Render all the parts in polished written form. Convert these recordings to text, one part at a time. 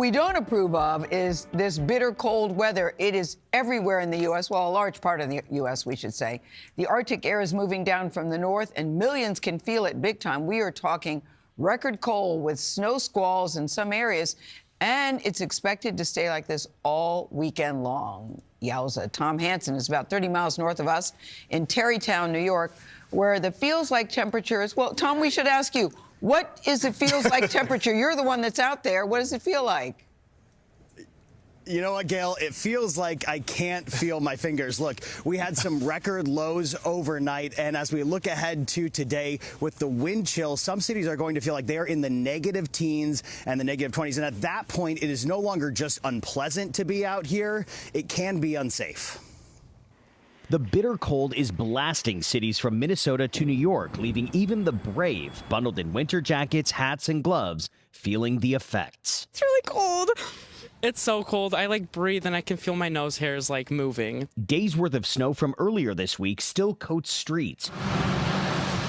We don't approve of is this bitter cold weather. It is everywhere in the U.S., well, a large part of the U.S., we should say. The Arctic air is moving down from the north, and millions can feel it big time. We are talking record cold with snow squalls in some areas, and it's expected to stay like this all weekend long. Yowza. Tom Hansen is about 30 miles north of us in Tarrytown, New York, where the feels like temperature is. Well, Tom, we should ask you, what is it feels like temperature? You're the one that's out there. What does it feel like? You know what, Gail? It feels like I can't feel my fingers. Look, we had some record lows overnight, and as we look ahead to today with the wind chill, some cities are going to feel like they're in the negative teens and the negative 20s, and at that point, it is no longer just unpleasant to be out here. It can be unsafe. The bitter cold is blasting cities from Minnesota to New York, leaving even the brave, bundled in winter jackets, hats, and gloves, feeling the effects. It's really cold. It's so cold. I breathe and I can feel my nose hairs moving. Days worth of snow from earlier this week still coats streets.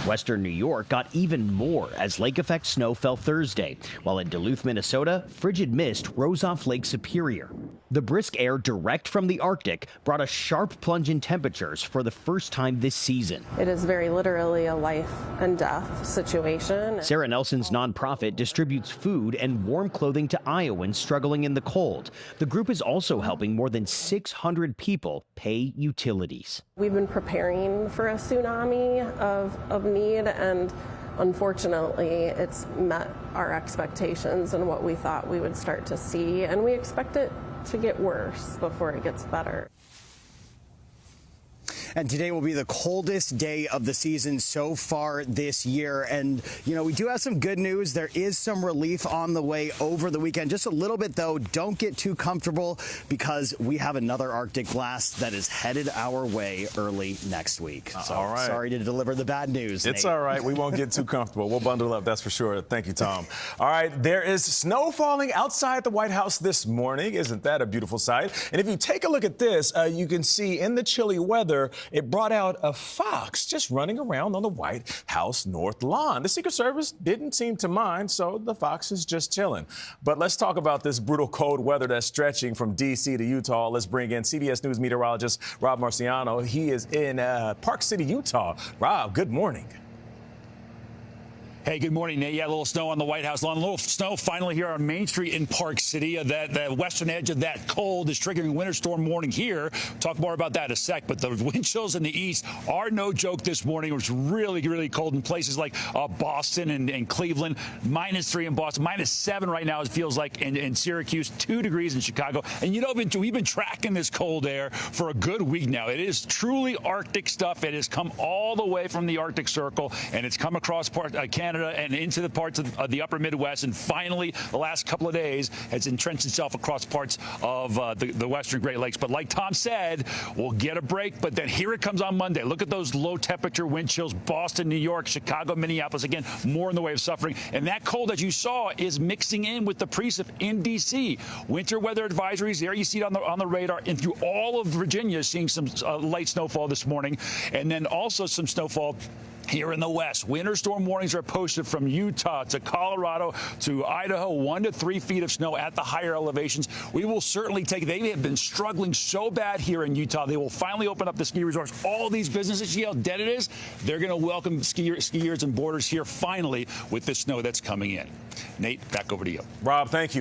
Western New York got even more as lake effect snow fell Thursday, while in Duluth, Minnesota, frigid mist rose off Lake Superior. The brisk air direct from the Arctic brought a sharp plunge in temperatures for the first time this season. It is very literally a life and death situation. Sarah Nelson's nonprofit distributes food and warm clothing to Iowans struggling in the cold. The group is also helping more than 600 people pay utilities. We've been preparing for a tsunami of need, and unfortunately, it's met our expectations and what we thought we would start to see, and we expect it to get worse before it gets better. And today will be the coldest day of the season so far this year. And, you know, we do have some good news. There is some relief on the way over the weekend. Just a little bit, though. Don't get too comfortable because we have another Arctic blast that is headed our way early next week. So all right. Sorry to deliver the bad news, It's Nate. all right. We won't get too comfortable. We'll bundle up, that's for sure. Thank you, Tom. All right. There is snow falling outside the White House this morning. Isn't that a beautiful sight? And if you take a look at this, you can see in the chilly weather, it brought out a fox just running around on the White House North Lawn. The Secret Service didn't seem to mind, so the fox is just chilling. But let's talk about this brutal cold weather that's stretching from D.C. to Utah. Let's bring in CBS News meteorologist Rob Marciano. He is in Park City, Utah. Rob, good morning. Hey, good morning, Nate. Yeah, a little snow on the White House lawn. A little snow finally here on Main Street in Park City. The western edge of that cold is triggering winter storm warning here. Talk more about that in a sec. But the wind chills in the east are no joke this morning. It was really, really cold in places like Boston and Cleveland. -3 in Boston. -7 right now, it feels like, in Syracuse. 2 degrees in Chicago. And, you know, we've been tracking this cold air for a good week now. It is truly Arctic stuff. It has come all the way from the Arctic Circle, and it's come across Canada and into the parts of the upper Midwest, and finally, the last couple of days, has entrenched itself across parts of the western Great Lakes. But like Tom said, we'll get a break, but then here it comes on Monday. Look at those low-temperature wind chills. Boston, New York, Chicago, Minneapolis, again, more in the way of suffering. And that cold, as you saw, is mixing in with the precip in D.C. Winter weather advisories, there you see it on the radar, and through all of Virginia, seeing some light snowfall this morning, and then also some snowfall here in the west. Winter storm warnings are posted from Utah to Colorado to Idaho. 1 to 3 feet of snow at the higher elevations. We will certainly take. They have been struggling so bad here in Utah. They will finally open up the ski resorts. All these businesses, see how dead it is? They're going to welcome skiers and boarders here finally with the snow that's coming in. Nate, back over to you. Rob, thank you.